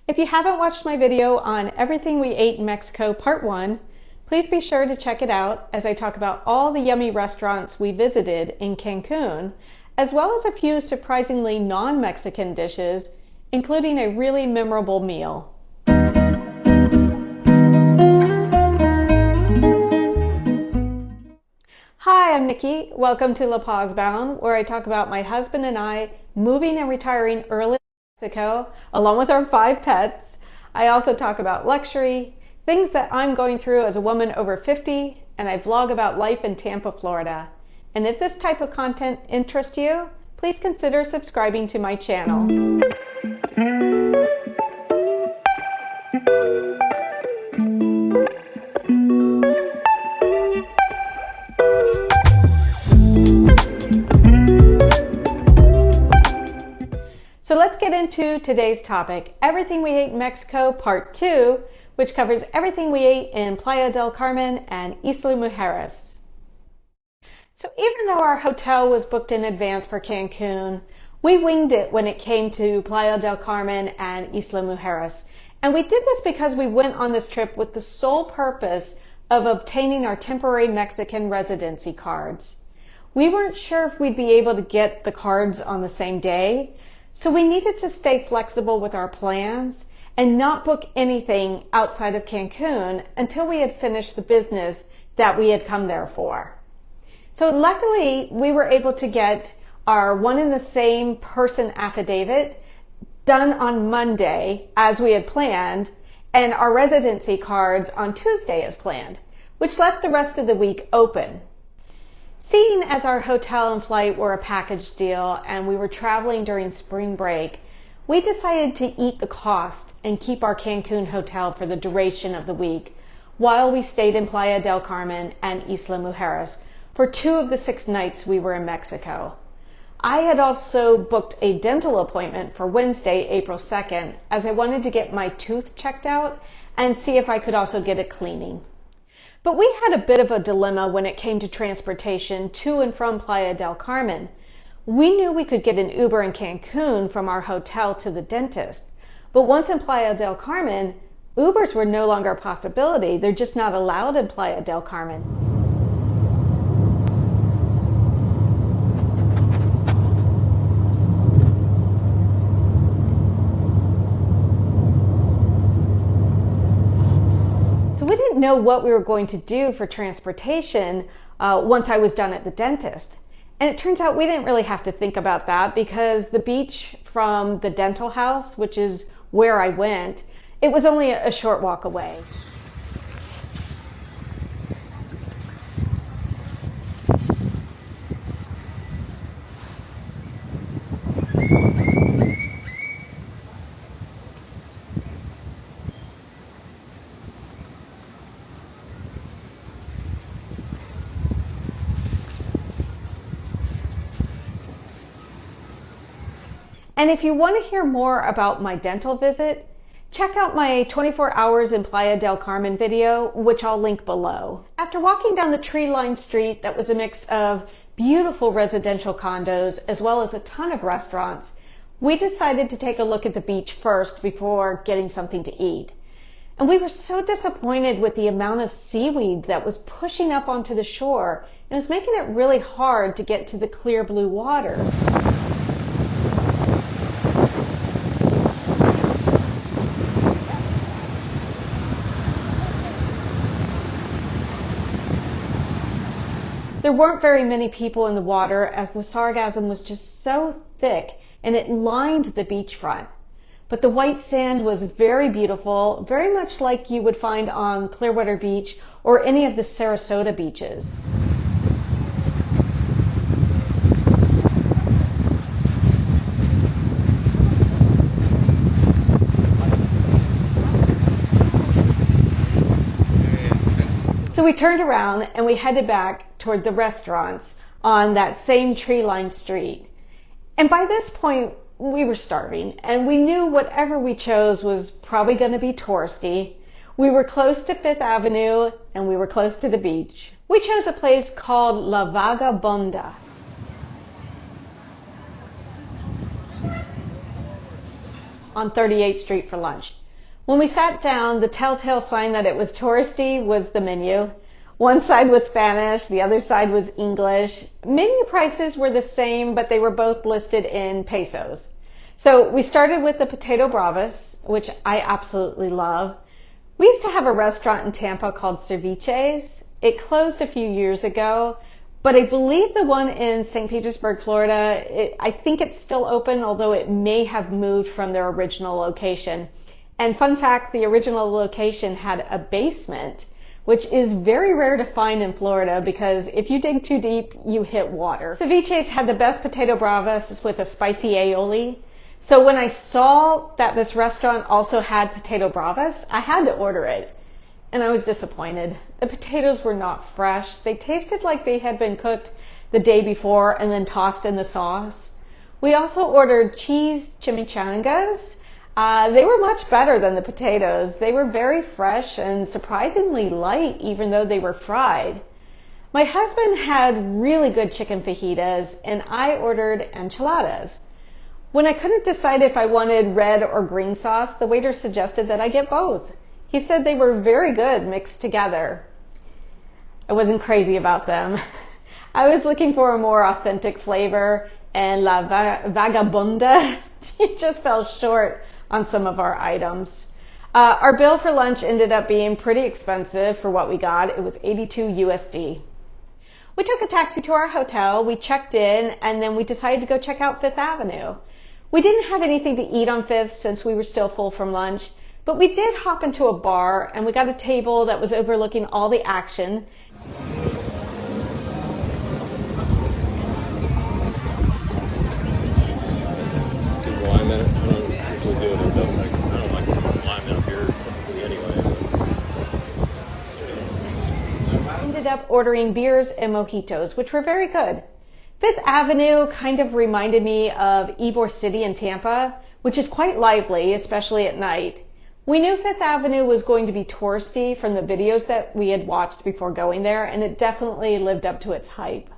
If you haven't watched my video on everything we ate in Mexico part 1, please be sure to check it out as I talk about all the yummy restaurants we visited in Cancun, as well as a few surprisingly non-Mexican dishes, including a really memorable meal. Hi, I'm Nikki. Welcome to La Paz Bound, where I talk about my husband and I moving and retiring early in Mexico, along with our 5 pets. I also talk about luxury, things that I'm going through as a woman over 50, and I vlog about life in Tampa, Florida. And if this type of content interests you, please consider subscribing to my channel. So let's get into today's topic, Everything We Ate in Mexico Part 2, which covers everything we ate in Playa del Carmen and Isla Mujeres. So even though our hotel was booked in advance for Cancun, we winged it when it came to Playa del Carmen and Isla Mujeres. And we did this because we went on this trip with the sole purpose of obtaining our temporary Mexican residency cards. We weren't sure if we'd be able to get the cards on the same day, so we needed to stay flexible with our plans and not book anything outside of Cancun until we had finished the business that we had come there for. So luckily, we were able to get our one and the same person affidavit done on Monday as we had planned, and our residency cards on Tuesday as planned, which left the rest of the week open. Seeing as our hotel and flight were a package deal and we were traveling during spring break, we decided to eat the cost and keep our Cancun hotel for the duration of the week while we stayed in Playa del Carmen and Isla Mujeres for 2 of the 6 nights we were in Mexico. I had also booked a dental appointment for Wednesday, April 2nd, as I wanted to get my tooth checked out and see if I could also get a cleaning. But we had a bit of a dilemma when it came to transportation to and from Playa del Carmen. We knew we could get an Uber in Cancun from our hotel to the dentist, but once in Playa del Carmen, Ubers were no longer a possibility. They're just not allowed in Playa del Carmen. So we didn't know what we were going to do for transportation once I was done at the dentist. And it turns out we didn't really have to think about that because the beach from the dental house, which is where I went, it was only a short walk away. And if you want to hear more about my dental visit, check out my 24 hours in Playa del Carmen video, which I'll link below. After walking down the tree-lined street that was a mix of beautiful residential condos as well as a ton of restaurants, we decided to take a look at the beach first before getting something to eat. And we were so disappointed with the amount of seaweed that was pushing up onto the shore. It was making it really hard to get to the clear blue water. There weren't very many people in the water as the sargassum was just so thick and it lined the beachfront. But the white sand was very beautiful, very much like you would find on Clearwater Beach or any of the Sarasota beaches. So we turned around and we headed back toward the restaurants on that same tree-lined street. And by this point, we were starving, and we knew whatever we chose was probably going to be touristy. We were close to Fifth Avenue, and we were close to the beach. We chose a place called La Vagabonda. on 38th Street for lunch. When we sat down, the telltale sign that it was touristy was the menu. One side was Spanish, the other side was English. Menu prices were the same, but they were both listed in pesos. So we started with the potato bravas, which I absolutely love. We used to have a restaurant in Tampa called Ceviche's. It closed a few years ago, but I believe the one in St. Petersburg, Florida, I think it's still open, although it may have moved from their original location. And fun fact, the original location had a basement, which is very rare to find in Florida because if you dig too deep, you hit water. Ceviche's had the best potato bravas with a spicy aioli. So when I saw that this restaurant also had potato bravas, I had to order it. And I was disappointed. The potatoes were not fresh. They tasted like they had been cooked the day before and then tossed in the sauce. We also ordered cheese chimichangas. They were much better than the potatoes. They were very fresh and surprisingly light, even though they were fried. My husband had really good chicken fajitas, and I ordered enchiladas. When I couldn't decide if I wanted red or green sauce, the waiter suggested that I get both. He said they were very good mixed together. I wasn't crazy about them. I was looking for a more authentic flavor, and La Vagabunda, she just fell short on some of our items. Our bill for lunch ended up being pretty expensive for what we got. It was 82 USD. We took a taxi to our hotel, we checked in, and then we decided to go check out Fifth Avenue. We didn't have anything to eat on Fifth since we were still full from lunch, but we did hop into a bar and we got a table that was overlooking all the action. Ended up ordering beers and mojitos, which were very good. Fifth Avenue kind of reminded me of Ybor City in Tampa, which is quite lively, especially at night. We knew Fifth Avenue was going to be touristy from the videos that we had watched before going there, and it definitely lived up to its hype.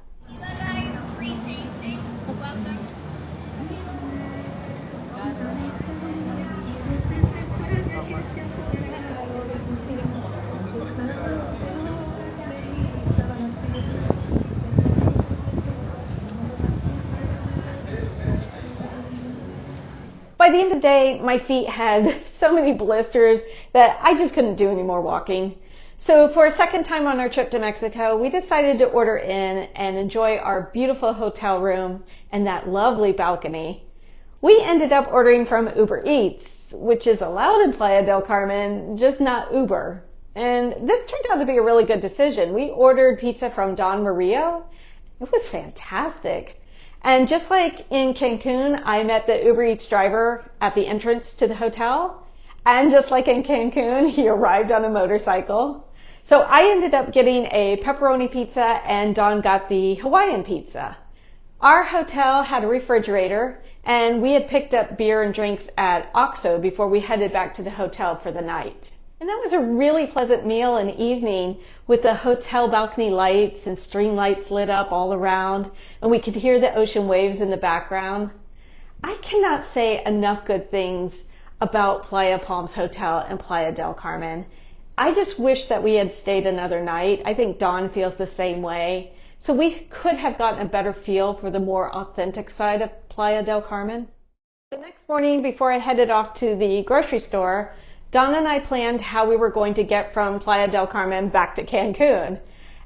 By the end of the day, my feet had so many blisters that I just couldn't do any more walking. So for a second time on our trip to Mexico, we decided to order in and enjoy our beautiful hotel room and that lovely balcony. We ended up ordering from Uber Eats, which is allowed in Playa del Carmen, just not Uber. And this turned out to be a really good decision. We ordered pizza from Don Mario. It was fantastic. And just like in Cancun, I met the Uber Eats driver at the entrance to the hotel. And just like in Cancun, he arrived on a motorcycle. So I ended up getting a pepperoni pizza and Don got the Hawaiian pizza. Our hotel had a refrigerator and we had picked up beer and drinks at OXXO before we headed back to the hotel for the night. And that was a really pleasant meal and evening with the hotel balcony lights and string lights lit up all around, and we could hear the ocean waves in the background. I cannot say enough good things about Playa Palms Hotel and Playa del Carmen. I just wish that we had stayed another night. I think Dawn feels the same way. So we could have gotten a better feel for the more authentic side of Playa del Carmen. The next morning, before I headed off to the grocery store, Dawn and I planned how we were going to get from Playa del Carmen back to Cancun.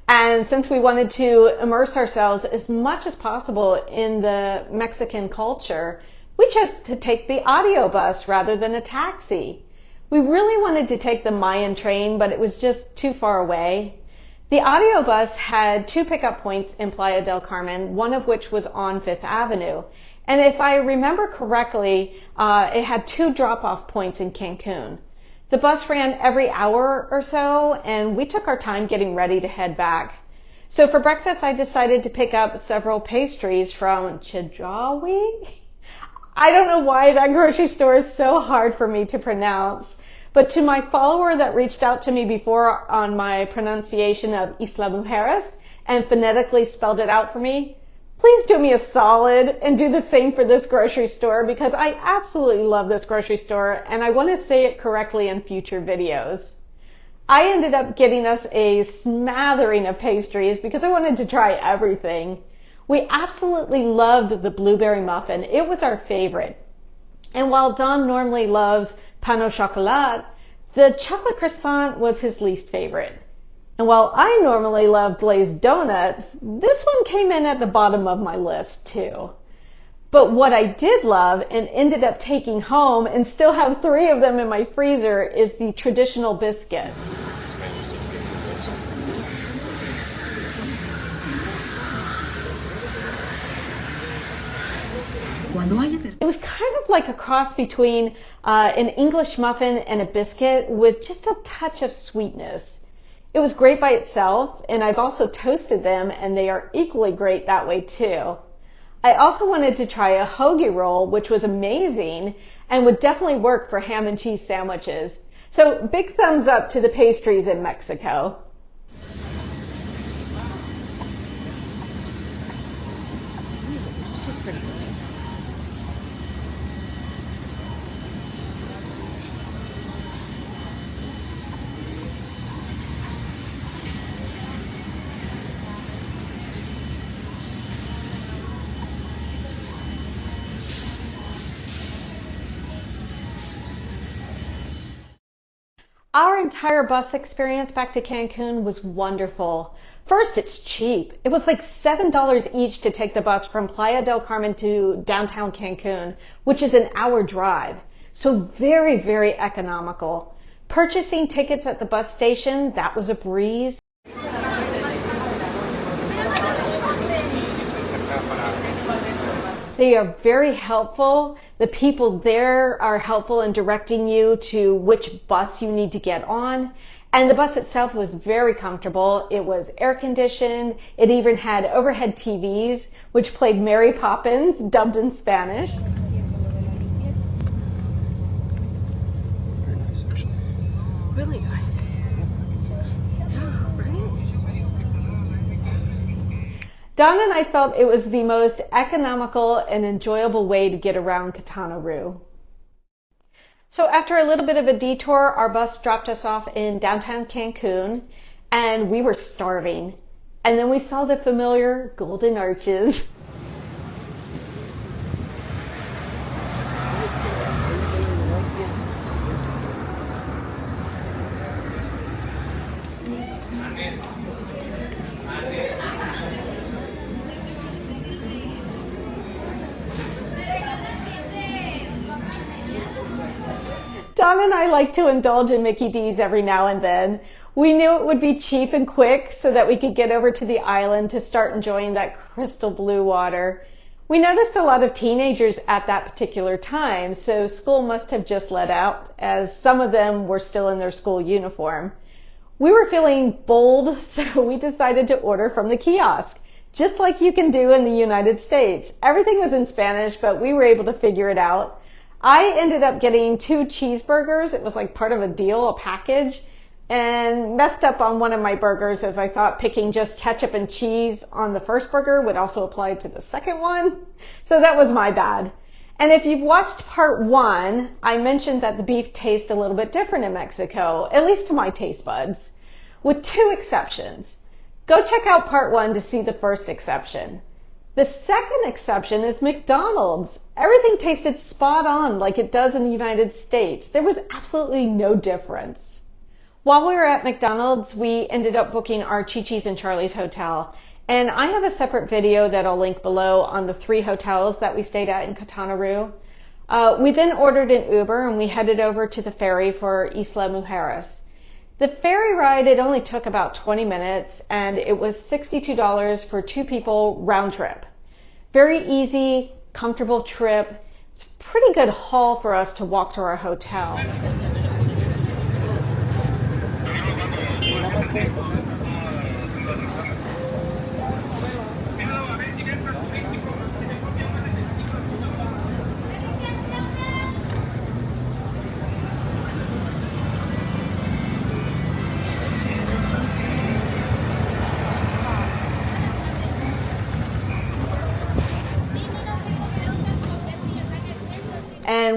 And since we wanted to immerse ourselves as much as possible in the Mexican culture, we chose to take the audio bus rather than a taxi. We really wanted to take the Mayan train, but it was just too far away. The audio bus had 2 pickup points in Playa del Carmen, one of which was on Fifth Avenue. And if I remember correctly, it had 2 drop-off points in Cancun. The bus ran every hour or so, and we took our time getting ready to head back. So for breakfast, I decided to pick up several pastries from Chedraui. I don't know why that grocery store is so hard for me to pronounce, but to my follower that reached out to me before on my pronunciation of Isla Mujeres and phonetically spelled it out for me, Please do me a solid and do the same for this grocery store because I absolutely love this grocery store and I want to say it correctly in future videos. I ended up getting us a smattering of pastries because I wanted to try everything. We absolutely loved the blueberry muffin. It was our favorite. And while Don normally loves pain au chocolat, the chocolate croissant was his least favorite. And while I normally love glazed donuts, this one came in at the bottom of my list too. But what I did love and ended up taking home and still have 3 of them in my freezer is the traditional biscuit. It was kind of like a cross between an English muffin and a biscuit with just a touch of sweetness. It was great by itself, and I've also toasted them, and they are equally great that way too. I also wanted to try a hoagie roll, which was amazing and would definitely work for ham and cheese sandwiches. So big thumbs up to the pastries in Mexico. Our entire bus experience back to Cancun was wonderful. First, it's cheap. It was like $7 each to take the bus from Playa del Carmen to downtown Cancun, which is an hour drive. So very, very economical. Purchasing tickets at the bus station, that was a breeze. They are very helpful. The people there are helpful in directing you to which bus you need to get on. And the bus itself was very comfortable. It was air conditioned. It even had overhead TVs, which played Mary Poppins, dubbed in Spanish. Very nice, actually. Really nice. Don and I felt it was the most economical and enjoyable way to get around Quintana Roo. So after a little bit of a detour, our bus dropped us off in downtown Cancun, and we were starving. And then we saw the familiar golden arches. Don and I like to indulge in Mickey D's every now and then. We knew it would be cheap and quick so that we could get over to the island to start enjoying that crystal blue water. We noticed a lot of teenagers at that particular time, so school must have just let out, as some of them were still in their school uniform. We were feeling bold, so we decided to order from the kiosk, just like you can do in the United States. Everything was in Spanish, but we were able to figure it out. I ended up getting 2 cheeseburgers. It was like part of a deal, a package, and messed up on one of my burgers as I thought picking just ketchup and cheese on the first burger would also apply to the second one. So that was my bad. And if you've watched part 1, I mentioned that the beef tastes a little bit different in Mexico, at least to my taste buds, with 2 exceptions. Go check out part 1 to see the first exception. The second exception is McDonald's. Everything tasted spot on like it does in the United States. There was absolutely no difference. While we were at McDonald's, we ended up booking our Chi-Chi's and Charlie's hotel. And I have a separate video that I'll link below on the 3 hotels that we stayed at in Quintana Roo. We then ordered an Uber and we headed over to the ferry for Isla Mujeres. The ferry ride, it only took about 20 minutes and it was $62 for 2 people round trip. Very easy, comfortable trip. It's a pretty good haul for us to walk to our hotel.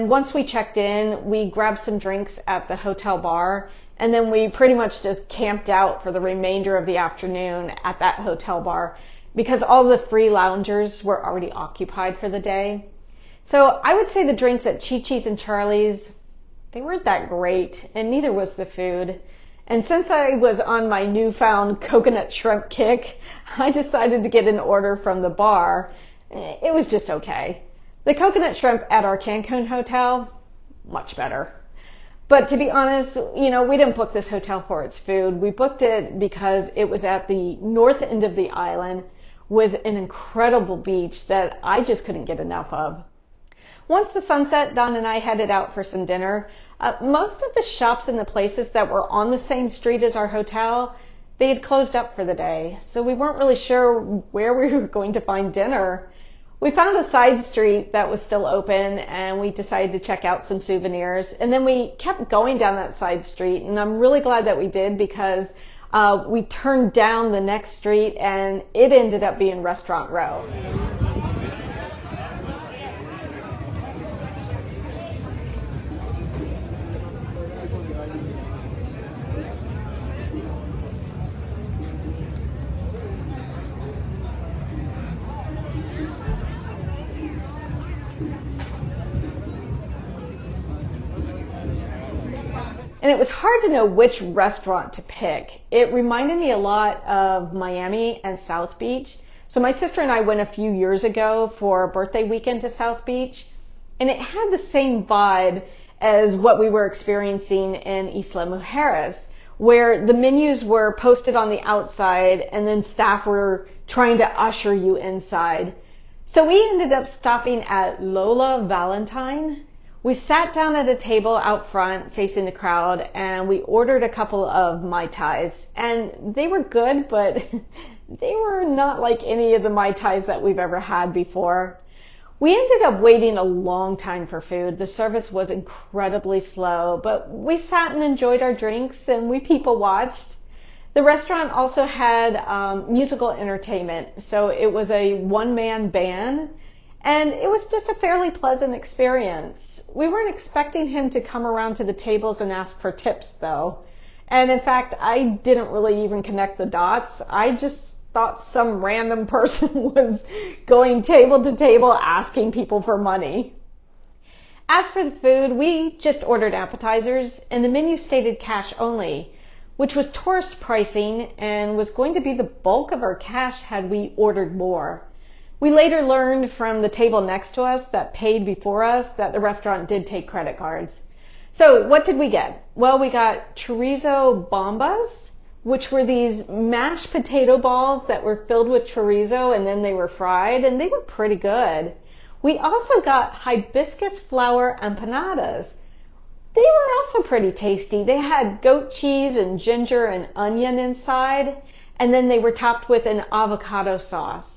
And once we checked in, we grabbed some drinks at the hotel bar, and then we pretty much just camped out for the remainder of the afternoon at that hotel bar because all the free loungers were already occupied for the day. So I would say the drinks at Chi-Chi's and Charlie's, they weren't that great, and neither was the food. And since I was on my newfound coconut shrimp kick, I decided to get an order from the bar. It was just okay. The coconut shrimp at our Cancun hotel, much better. But to be honest, we didn't book this hotel for its food. We booked it because it was at the north end of the island with an incredible beach that I just couldn't get enough of. Once the sun set, Don and I headed out for some dinner. Most of the shops and the places that were on the same street as our hotel, they had closed up for the day, so we weren't really sure where we were going to find dinner. We found a side street that was still open, and we decided to check out some souvenirs, and then we kept going down that side street, and I'm really glad that we did because we turned down the next street and it ended up being Restaurant Row. And it was hard to know which restaurant to pick. It reminded me a lot of Miami and South Beach. So my sister and I went a few years ago for a birthday weekend to South Beach, and it had the same vibe as what we were experiencing in Isla Mujeres, where the menus were posted on the outside and then staff were trying to usher you inside. So we ended up stopping at Lola Valentine. We sat down at a table out front facing the crowd, and we ordered a couple of Mai Tais, and they were good, but they were not like any of the Mai Tais that we've ever had before. We ended up waiting a long time for food. The service was incredibly slow, but we sat and enjoyed our drinks, and we people watched. The restaurant also had musical entertainment, so it was a one-man band. And it was just a fairly pleasant experience. We weren't expecting him to come around to the tables and ask for tips, though. And in fact, I didn't really even connect the dots. I just thought some random person was going table to table asking people for money. As for the food, we just ordered appetizers, and the menu stated cash only, which was tourist pricing and was going to be the bulk of our cash had we ordered more. We later learned from the table next to us that paid before us that the restaurant did take credit cards. So what did we get? Well, we got chorizo bombas, which were these mashed potato balls that were filled with chorizo and then they were fried, and they were pretty good. We also got hibiscus flower empanadas. They were also pretty tasty. They had goat cheese and ginger and onion inside, and then they were topped with an avocado sauce.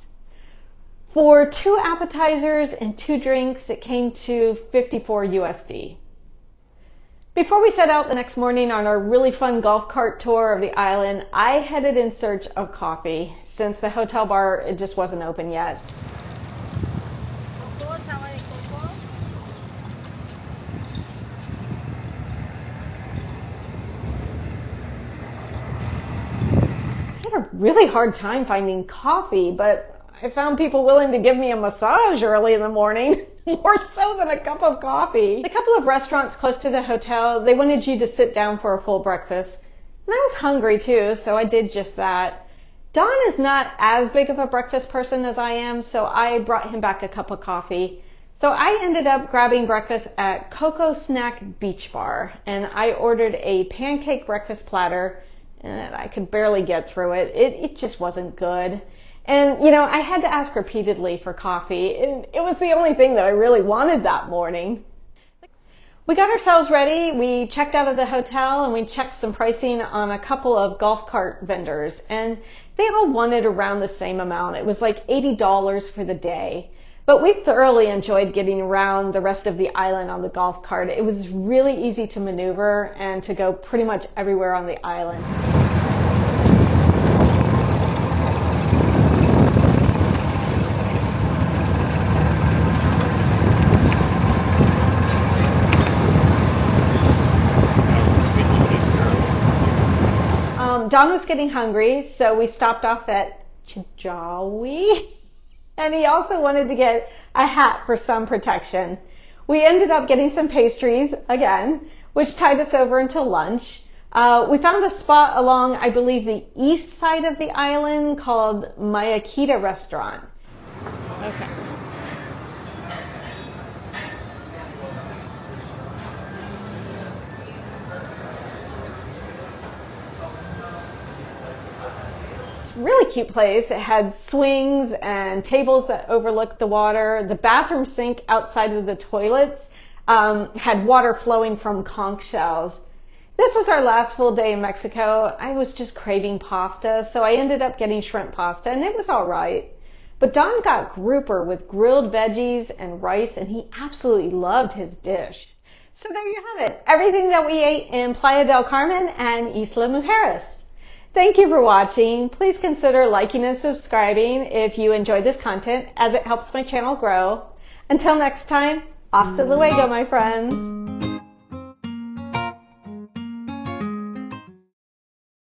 For 2 appetizers and 2 drinks, it came to $54 USD. Before we set out the next morning on our really fun golf cart tour of the island, I headed in search of coffee since the hotel bar, it just wasn't open yet. I had a really hard time finding coffee, but I found people willing to give me a massage early in the morning, more so than a cup of coffee. A couple of restaurants close to the hotel, they wanted you to sit down for a full breakfast. And I was hungry too, so I did just that. Don is not as big of a breakfast person as I am, so I brought him back a cup of coffee. So I ended up grabbing breakfast at Coco Snack Beach Bar, and I ordered a pancake breakfast platter, and I could barely get through it. It just wasn't good. And, I had to ask repeatedly for coffee, and it was the only thing that I really wanted that morning. We got ourselves ready, we checked out of the hotel, and we checked some pricing on a couple of golf cart vendors, and they all wanted around the same amount. It was like $80 for the day. But we thoroughly enjoyed getting around the rest of the island on the golf cart. It was really easy to maneuver and to go pretty much everywhere on the island. Don was getting hungry, so we stopped off at Chedraui, and he also wanted to get a hat for sun protection. We ended up getting some pastries again, which tied us over until lunch. We found a spot along, I believe, the east side of the island called Mayakita Restaurant. Okay. Really cute place. It had swings and tables that overlooked the water. The bathroom sink outside of the toilets had water flowing from conch shells. This was our last full day in Mexico. I was just craving pasta, so I ended up getting shrimp pasta, and it was all right. But Don got grouper with grilled veggies and rice, and he absolutely loved his dish. So there you have it. Everything that we ate in Playa del Carmen and Isla Mujeres. Thank you for watching. Please consider liking and subscribing if you enjoyed this content, as it helps my channel grow. Until next time, hasta luego, my friends.